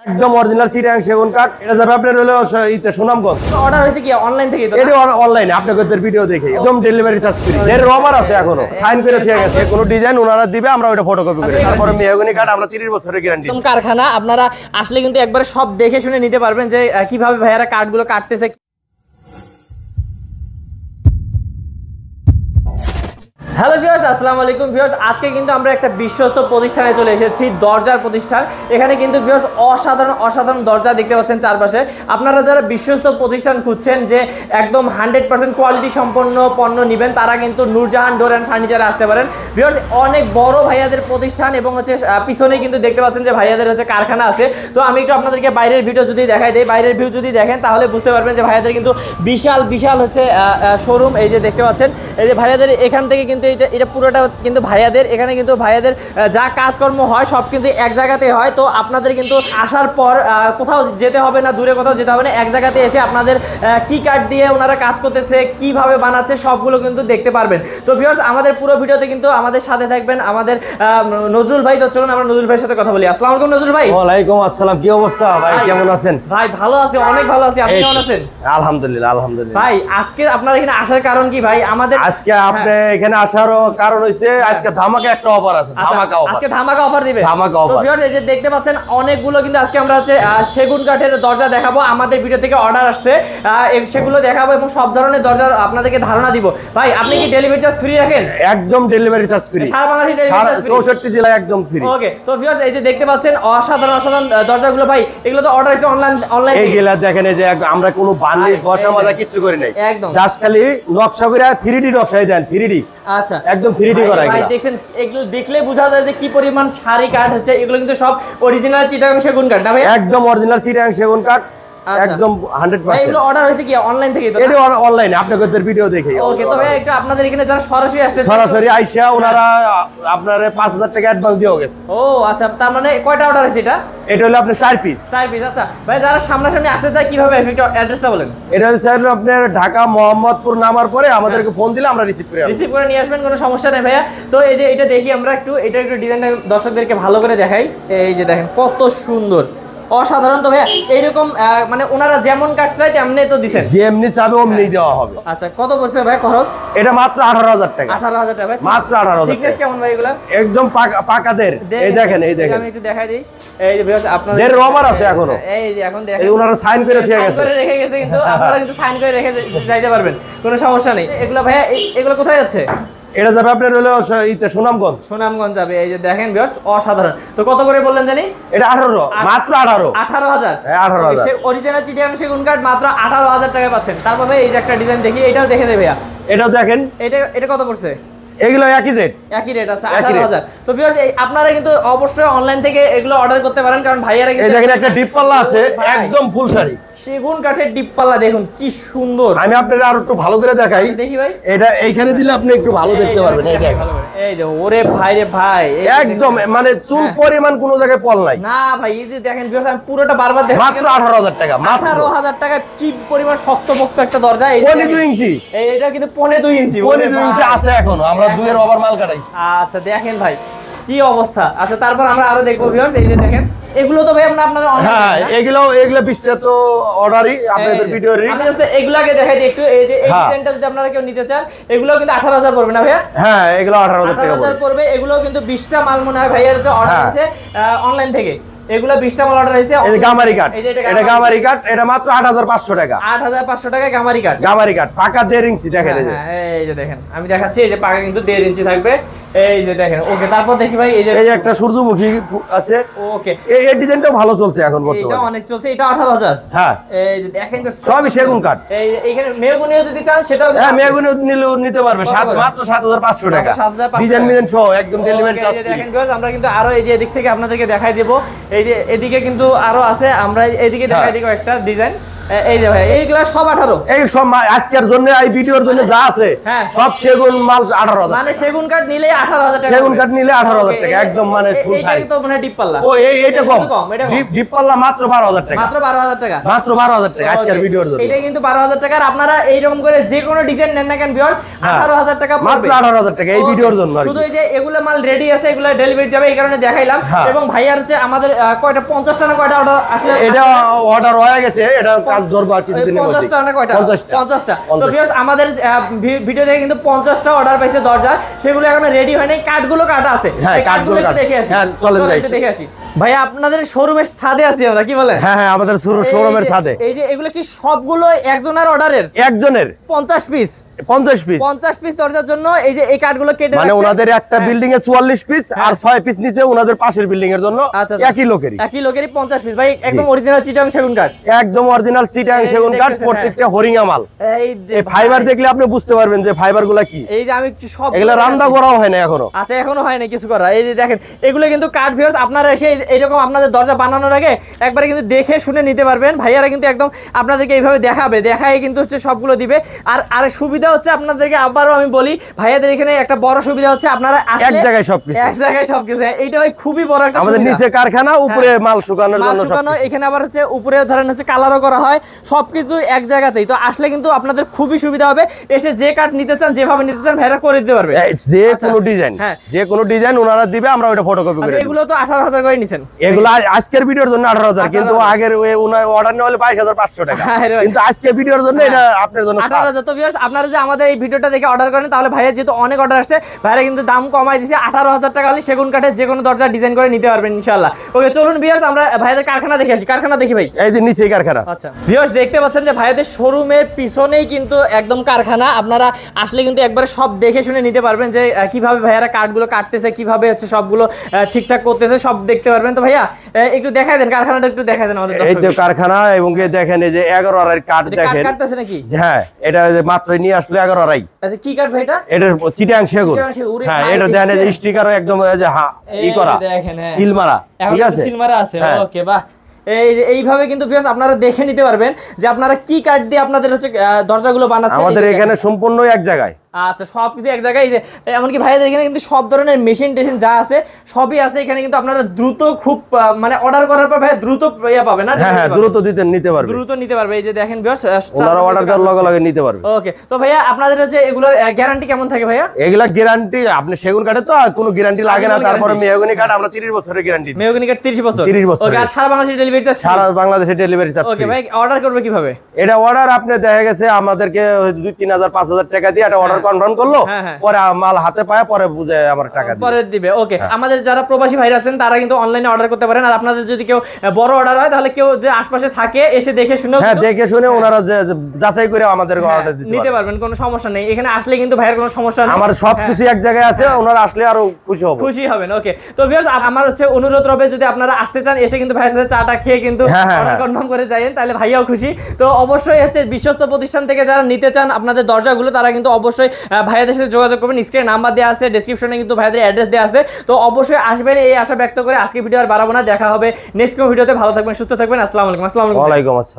একদম অরিজিনাল চিটাগাং সেগুন কাঠ। এটা যাবে আপনার হলো সুনামগঞ্জ। অর্ডার হয়েছে কি অনলাইন থেকে? এটা অনলাইনে আপনাদের ভিডিও দেখে একদম ডেলিভারি চার্জ ফ্রি। এর রবার আছে এখনো সাইন করে দিয়ে গেছে। কোনো ডিজাইন ওনারা দিবে, আমরা ওটা ফটোকপি করে তারপরে মেহগনি কাঠ আমরা 30 বছরের গ্যারান্টি। একদম কারখানা, আপনারা আসলে কিন্তু একবারে সব দেখে শুনে নিতে পারবেন যে কিভাবে ভাইয়ারা কাঠগুলো কাটতেছে। হ্যালো ভিউয়ার্স, আসসালামু আলাইকুম ভিউয়ার্স। আজকে কিন্তু আমরা একটা বিশ্বস্ত প্রতিষ্ঠানে চলে এসেছি, দরজার প্রতিষ্ঠান। এখানে কিন্তু ভিউয়ার্স অসাধারণ দরজা দেখতে পাচ্ছেন চারপাশে। আপনারা যারা বিশ্বস্ত প্রতিষ্ঠান খুঁজছেন যে একদম 100% কোয়ালিটি সম্পন্ন পণ্য নেবেন, তারা কিন্তু নূরজাহান ডোর অ্যান্ড ফার্নিচারে আসতে পারেন। ভিউয়ার্স, অনেক বড় ভাইয়াদের প্রতিষ্ঠান এবং হচ্ছে পিছনেই কিন্তু দেখতে পাচ্ছেন যে ভাইয়াদের হচ্ছে কারখানা আছে। তো আমি একটু আপনাদেরকে বাইরের ভিডিও যদি দেখাই দেই, বাইরের ভিউ যদি দেখেন তাহলে বুঝতে পারবেন যে ভাইয়াদের কিন্তু বিশাল হচ্ছে শোরুম। এই যে দেখতে পাচ্ছেন, এই যে ভাইয়াদের এখান থেকে কিন্তু এটা পুরোটা কিন্তু ভাইয়াদের। এখানে কিন্তু ভাইয়াদের যা কাজকর্ম হয় সব কিন্তু এক জায়গাতে হয়। তো আপনাদের কিন্তু আসার পর কোথাও যেতে হবে না, দূরে কোথাও যেতে হবে না, এক জায়গাতে এসে আপনাদের কি কাঠ দিয়ে ওনারা কাজ করতেছে, কিভাবে বানাচ্ছে সবগুলো কিন্তু দেখতে পারবেন। তো ভিউয়ার্স, আমাদের পুরো ভিডিওতে কিন্তু আমাদের সাথে থাকবেন আমাদের নজরুল ভাই। তো চলুন আমরা নজরুল ভাইয়ের সাথে কথা বলি। আসসালামু আলাইকুম নজরুল ভাই। ওয়ালাইকুম আসসালাম। কি অবস্থা ভাই, কেমন আছেন? ভাই ভালো আছি, অনেক ভালো আছি। আপনি কেমন আছেন? আলহামদুলিল্লাহ। ভাই আজকে আপনার এখানে আসার কারণ কি ভাই? আমাদের আজকে আপনি এখানে আসার কারণ হইছে আজকে ধামাকা একটা অফার আছে। আজকে ধামাকা অফার দিবে। তো ভিউয়ার্স, এই যে দেখতে পাচ্ছেন অনেকগুলো কিন্তু আজকে আমরা হচ্ছে সেগুন কাঠের দরজা দেখাবো। আমাদের ভিডিও থেকে অর্ডার আসছে, সেগুলো দেখাবো এবং সব ধরনের দরজা আপনাদেরকে ধারণা দিব। ভাই আপনি কি ডেলিভারি চার্জ ফ্রি রাখেন? একদম ডেলিভারি চার্জ ফ্রি, সারা বাংলাদেশে ডেলিভারি চার্জ ফ্রি, 64 জেলায় একদম ফ্রি। ওকে। তো ভিউয়ার্স, এই যে দেখতে পাচ্ছেন অসাধারণ দরজাগুলো ভাই, এগুলো তো অর্ডার হচ্ছে অনলাইন। এইগুলা দেখেন, এই যে আমরা কোনো বান্ডি ঘষা মাজা কিছু করি নাই, একদম জাস্ট খালি নকশা করে 3D নকশায় দেন। 3D আচ্ছা, একদম 3D করা। ভাই দেখেন, এগুলো দেখলে বোঝা যায় যে কি পরিমাণ সারি কাঠ হচ্ছে। এগুলো কিন্তু সব অরিজিনাল চিটাগাং সেগুন কাঠ না ভাই? একদম অরিজিনাল চিটাগাং সেগুন কাঠ, একদম 100%। এগুলো অর্ডার হয়েছে কি অনলাইন থেকে? তো এটা অনলাইনে আপনাদের ভিডিও দেখে। ওকে। তো ভাই একটু আপনাদের এখানে যারা সরাসরি আসতে, সরাসরি আইসা ওনারা আপনারে 5000 টাকা অ্যাডভান্স দিও গেছে। ও আচ্ছা, তার মানে কয়টা অর্ডার হয়েছে এটা? এটা হলো আপনার 4 পিস। 4 পিস। আচ্ছা ভাই, যারা সামনাসামনি আসতে চায় কিভাবে আসবে একটু অ্যাড্রেসটা বলেন। এটা হচ্ছে আপনার ঢাকা মোহাম্মদপুর নামার পরে আমাদেরকে ফোন দিলে আমরা রিসিভ করে নিয়ে আসবেন, কোনো সমস্যা নেই ভাইয়া। তো এই যে এটা দেখি আমরা একটু ডিজাইনটা দর্শকদেরকে ভালো করে দেখাই। এই যে দেখেন কত সুন্দর, অসাধারণ। তো ভাইয়া এইরকম মানে ওনারা যেমন কাঠ চায় তেমনি তো দিচ্ছেন? যেমনি চাবে অমনি দেওয়া হবে। আচ্ছা, কত পড়ছে ভাই খরচ? এটা মাত্র 18000 টাকা। 18000 টাকা ভাই, মাত্র 18000 ঠিকনেস কেমন ভাই এগুলা? একদম পাকাদের। এই দেখেন, এই দেখেন, আমি একটু দেখাই দেই। এই যে ভিউয়ার্স, আপনাদের এর রবার আছে এখনো। এই যে এখন দেখেন, এই ওনারা সাইন করে দিয়ে গেছে, করে রেখে গেছে, কিন্তু আপনারা কিন্তু সাইন করে রেখে যাইতে পারবেন, কোনো সমস্যা নেই। এগুলা ভাইয়া এগুলো কোথায় যাচ্ছে? এটা যাবে আপনার হলো সুনামগঞ্জ যাবে। এই যে দেখেন ভিউয়ার্স, অসাধারণ। তো কত করে বললেন জানি? এটা 18, মাত্র 18000। হ্যাঁ 18000। অরিজিনাল চিটাগাং সেগুন কাঠ মাত্র 18000 টাকায় পাচ্ছেন। তারপর ভাই এই যে একটা ডিজাইন দেখি, এটাও দেখে দেবে ভাইয়া। এটাও দেখেন, এটা কত পড়ছে? এগুলো একই রেট। আচ্ছা 18000। তো ভিউয়ার্স, আপনারা কিন্তু অবশ্যই অনলাইন থেকে এগুলো অর্ডার করতে পারেন, কারণ ভাইয়ারা কিন্তু এই দেখেন একটা ডিপ পাল্লা আছে, একদম ফুল সারি সেগুন কাঠের ডিপ পাল্লা, দেখুন কি সুন্দর। আমি আপনাদের আরো একটু ভালো করে দেখাই। দেখি ভাই, এটা এইখানে দিলে আপনি একটু ভালো দেখতে পারবেন। এই দেখেন, এই যে ওরে ভাই রে ভাই, একদম মানে চুল পরিমাণ কোনো জায়গায় পল নাই না ভাই। এই যে দেখেন ভিউয়ার্স, আমি পুরোটা বারবার দেখেন, মাত্র 18000 টাকা। 18000 টাকা কি পরিমাণ শক্তপোক্ত একটা দরজা। এই 2 ইঞ্চি, এটা কিন্তু 2.5 ইঞ্চি আছে এখনো। আমরা 2 এর ওভার মাল কাটাই। আচ্ছা দেখেন ভাই কি অবস্থা। আচ্ছা তারপর আমরা আরো দেখবো ভিউয়ার্স। এই যে দেখেন, এগুলো তো ভাই আপনাদের অনলাইন। হ্যাঁ, এগুলো 20টা তো অর্ডারই আপনাদের ভিডিওর। আমি জাস্ট এগুলাকে দেখাই দিই একটু। এই যে এই ডিজাইনটা যদি আপনারা কেউ নিতে চান, এগুলো কিন্তু 18000 পড়বে না ভাইয়া? হ্যাঁ, এগুলো 18000 টাকা পড়বে। এগুলো কিন্তু 20টা মাল মনে হয় ভাইয়ার যে অর্ডার আছে অনলাইন থেকে। এগুলো 20টা মাল অর্ডার হয়েছে। এই যে গামারি কাঠ, এটা গামারি কাঠ, এটা মাত্র 8500 টাকা। 8500 টাকা গামারি কাঠ। পাকা 1.5 ইঞ্চি দেখেন। এই যে দেখেন, আমি দেখাচ্ছি। এই যে পাকা কিন্তু 1.5 ইঞ্চি থাকবে। এই যে দেখেন। ওকে, তারপর দেখি ভাই, এই যে একটা সূর্যমুখী আছে। ওকে, এই ডিজাইনটাও ভালো চলছে এখন বর্তমানে। এটা অনেক চলছে। এটা 18000। হ্যাঁ, এই যে দেখেন সবই সেগুন কাঠ। এইখানে মেহগনিও যদি চান সেটাও হ্যাঁ, মেহগনিও নিতে পারবে। মাত্র 7500 টাকা, ডিজাইন সহ একদম ডেলিভারি চার্জ। দেখেন ভিউয়ার্স, আমরা কিন্তু আরো এই যে এদিক থেকে আপনাদেরকে দেখাই দেব। এই যে এদিকে কিন্তু আরো আছে, আমরা এদিকে দেখাই দিব একটা ডিজাইন। এই যে ভাই এইগুলা সব 18 এই সব আজকের জন্য এই ভিডিওর জন্য যা আছে হ্যাঁ। সব সেগুন মাল 18,000 মানে সেগুন কাঠ নিলে 18,000 টাকা সেগুন কাঠ নিলে 18,000 টাকা একদম মানে ফুল এইটা সাইজ তো মানে ডিপ পাল্লা ও এইটা কম এটা কম ডিপ পাল্লা মাত্র 12,000 টাকা মাত্র 12,000 টাকা মাত্র 12,000 টাকা আজকের Okay, ভিডিওর জন্য এটা কিন্তু 12,000 টাকা আর আপনারা এইরকম করে যে কোনো ডিজাইন নেন না কেন ভিউয়ার্স 18,000 টাকা মাত্র পড়বে 18,000 টাকা এই Okay, ভিডিওর জন্য আর কি। শুধু এই যে এগুলা মাল রেডি আছে এগুলা ডেলিভারি যাবে এই কারণে দেখাইলাম হ্যাঁ। এবং ভাইয়ার হচ্ছে আমাদের কয়টা 50টা না কয়টা অর্ডার আসলে এটা অর্ডার হয়ে গেছে এটা কাজ ধরবো আর কিছুদিনের মধ্যে 50টা না কয়টা 50টা তো 50 ভিউয়ার্স আমাদের ভিডিও থেকে কিন্তু 50টা অর্ডার পাইছে দরজা সেগুলো এখনো রেডি হয় নাই কাঠগুলো কাটা আছে হ্যাঁ, এই কাঠগুলো কাঠগুলো একটু দেখে আসি হ্যাঁ, চলেন যাই। একটু দেখে আসি ভাইয়া আপনাদের শোরুমের ছাদে আছি আমরা কি বলেন হ্যাঁ হ্যাঁ আমাদের শোরুমের সাথে এই যে এগুলো কি সবগুলো একজনের অর্ডারের একজনের 50 পিস 50 পিস 50 পিস দরজার জন্য এই যে এই কাঠগুলো কেটে মানে রাখছে। ওনাদের একটা হ্যাঁ। বিল্ডিং এ 44 পিস আর 6 পিস নিচে ওনাদের পাশের বিল্ডিং এর জন্য আচ্ছা, আচ্ছা। একই লোকেরই একই লোকেরই 50 পিস ভাই একদম অরিজিনাল চিটাং সেগুন কাঠ একদম অরিজিনাল সিটাং এই সেগুন কাঠ দেখতেছেন, প্রত্যেকটা হরিঙ্গা মাল এই যে এই ফাইবার দেখলে আপনি বুঝতে পারবেন যে ফাইবার গুলা কি এই যে আমি একটু সব এগুলা রান্না করাও হয় না এখনো আচ্ছা এখনো হয় না কিছু করা এই যে দেখেন এগুলো কিন্তু কাঠ ভিউয়ার্স আপনারা এসে এইরকম আপনাদের দরজা বানানোর আগে একবারে কিন্তু দেখে শুনে নিতে পারবেন ভাইয়ারা কিন্তু একদম আপনাদেরকে এইভাবে দেখায় কিন্তু হচ্ছে সবগুলো দিবে আর সুবিধা হচ্ছে আপনাদেরকে আবারও আমি বলি ভাইয়াদের এখানে একটা বড় সুবিধা হচ্ছে আপনারা আসলে এক জায়গায় সবকিছু। এক জায়গায় সবকিছু এইটা ভাই খুবই বড় একটা আমাদের সুবিধা। নিচে কারখানা উপরে মাল শুকানোর মাল জন্য শুকানো সবকিছু। এখানে আবার হচ্ছে উপরে ধরেন হচ্ছে কালারও করা হয় সবকিছু এক জায়গাতেই তো আসলে কিন্তু আপনাদের খুবই সুবিধা হবে এসে যে কাঠ নিতে চান যেভাবে নিতে চান ভাইরা করে দিতে পারবে যে আচ্ছা, কোনো ডিজাইন হ্যাঁ। যে কোনো ডিজাইন ওনারা দিবে আমরা ওটা ফটোকপি করে আচ্ছা, দেব। এগুলো তো 18,000 করে নিছেন এগুলো আজকের ভিডিওর জন্য 18,000 কিন্তু 18,000 আগের ওনার অর্ডার নেওয়া হলে 22,500 টাকা হ্যাঁ রে ভাই। কিন্তু আজকে ভিডিওর জন্য এটা আপনার জন্য ছাড়। 18,000 তো ভিউয়ার্স আপনারা যে আমাদের এই ভিডিওটা দেখে অর্ডার করেন তাহলে ভাইয়া যেহেতু অনেক অর্ডার আসছে ভাইরা কিন্তু দাম কমাই দিয়েছে 18,000 টাকা হলে সেগুন কাঠের যে কোনো দরজা ডিজাইন করে নিতে পারবেন ইনশাআল্লাহ ওকে চলুন ভিউয়ার্স আমরা ভাইয়াদের কারখানা দেখে আসি কারখানা দেখি ভাই এই যে নিচেই কারখানা আচ্ছা ভিউয়ার্স দেখতে পাচ্ছেন যে ভাইয়াদের শোরুমের পিছনেই কিন্তু একদম কারখানা আপনারা আসলে কিন্তু একবারে সব দেখে শুনে নিতে পারবেন যে কিভাবে ভাইয়ারা কাঠগুলো কাটতেছে কিভাবে হচ্ছে সবগুলো ঠিকঠাক করতেছে সব দেখতে পারবেন তো ভাইয়া একটু দেখাই দেন কারখানাটা একটু দেখাই দেন আমাদের এই যে কারখানা এবং এই দেখেন এই যে 11 আড়াই কাঠ দেখেন কাটতেছে নাকি হ্যাঁ এটা যে মাত্র নিয়ে আসলো 11 আড়াই আচ্ছা কি কাঠ ভাই এটা এটার চিটাং সেগুন চিটাং সেগুন, ওরে হ্যাঁ ভাই, এটা দেখেন এই যে দেখছেন? স্টিকারও একদম এই যে ই করা দেখেন হ্যাঁ। সিল মারা এখন ঠিক আছে সিলমারা আছে হ্যাঁ। ওকে বাহ এই যে এইভাবে কিন্তু ভিউয়ার্স আপনারা দেখে নিতে পারবেন যে আপনারা কি কাঠ দিয়ে আপনাদের হচ্ছে দরজাগুলো বানাচ্ছেন আমাদের এই যে এখানে সম্পূর্ণ এক জায়গায় আচ্ছা সবকিছু এক জায়গায় এই যে এমনকি ভাইয়াদের এখানে কিন্তু সব ধরনের মেশিন টেশিন যা আছে সবই আছে এখানে কিন্তু আপনারা দ্রুত খুব মানে অর্ডার করার পর ভাইয়া দ্রুত ইয়া পাবেন না হ্যাঁ হ্যাঁ দ্রুত নিতে পারবে দ্রুত নিতে পারবে এই যে দেখেন ভিউয়ার্স ওনারা অর্ডার দেওয়ার লগে লগে নিতে পারবে ওকে তো ভাইয়া আপনাদের হচ্ছে এগুলোর গ্যারান্টি কেমন থাকে ভাইয়া এগুলা গ্যারান্টি আপনি সেগুন কাঠে তো আর কোনো গ্যারান্টি লাগে না কোনো তারপরে guarantee। মেহগনি কাঠ আমরা 30 বছরের গ্যারান্টি দিই মেহগনি কাঠ 30 বছর 30 বছর। ওকে আর সারা বাংলাদেশে ডেলিভারি চার্জ সারা বাংলাদেশে ডেলিভারি চার্জ ওকে ভাই অর্ডার করবে কিভাবে এটা অর্ডার আপনি দেখা গেছে আমাদেরকে 2-3,000 5,000 টাকা দিয়ে একটা অর্ডার কনফার্ম করলো হ্যাঁ, হ্যাঁ। পরে মাল হাতে পায় পরে বুঝে আমার টাকা দিবে পরে দিবে ওকে আমাদের যারা প্রবাসী ভাইরা আছেন তারা কিন্তু অনলাইনে অর্ডার করতে পারেন আর আপনাদের যদি কেউ বড় অর্ডার হয় তাহলে কেউ যে আশপাশে থাকে এসে দেখে শুনে হ্যাঁ দেখে শুনে ওনারা যে যাচাই করে আমাদের অর্ডার দিতে নিতে পারবে। পারবেন কোনো সমস্যা নেই এখানে আসলে কিন্তু ভাইয়ের কোনো সমস্যা নেই আমার সবকিছু এক জায়গায় আছে ওনারা আসলে আরো খুশি হবো খুশি হবেন ওকে তো ভিউয়ার্স আমার হচ্ছে অনুরোধ রবে যদি আপনারা আসতে চান এসে কিন্তু ভাইয়ের সাথে চাটা খেয়ে কিন্তু হ্যাঁ, হ্যাঁ, অর্ডার হ্যাঁ। কনফার্ম করে যাবেন তাহলে ভাইয়াও খুশি তো অবশ্যই হচ্ছে বিশ্বস্ত প্রতিষ্ঠান থেকে যারা নিতে চান আপনাদের দরজাগুলো তারা কিন্তু অবশ্যই ভাইয়াদের সাথে যোগাযোগ করবেন স্ক্রিনে নাম্বার দেওয়া আছে ডেসক্রিপশনে কিন্তু ভাইয়াদের অ্যাড্রেস দেওয়া আছে তো অবশ্যই আসবেন এই আশা ব্যক্ত করে আজকে ভিডিও আর বাড়াবো না দেখা হবে নেক্সট কোনো ভিডিওতে ভালো থাকবেন সুস্থ থাকবেন আসসালামু আলাইকুম ওয়ালাইকুম আসসালাম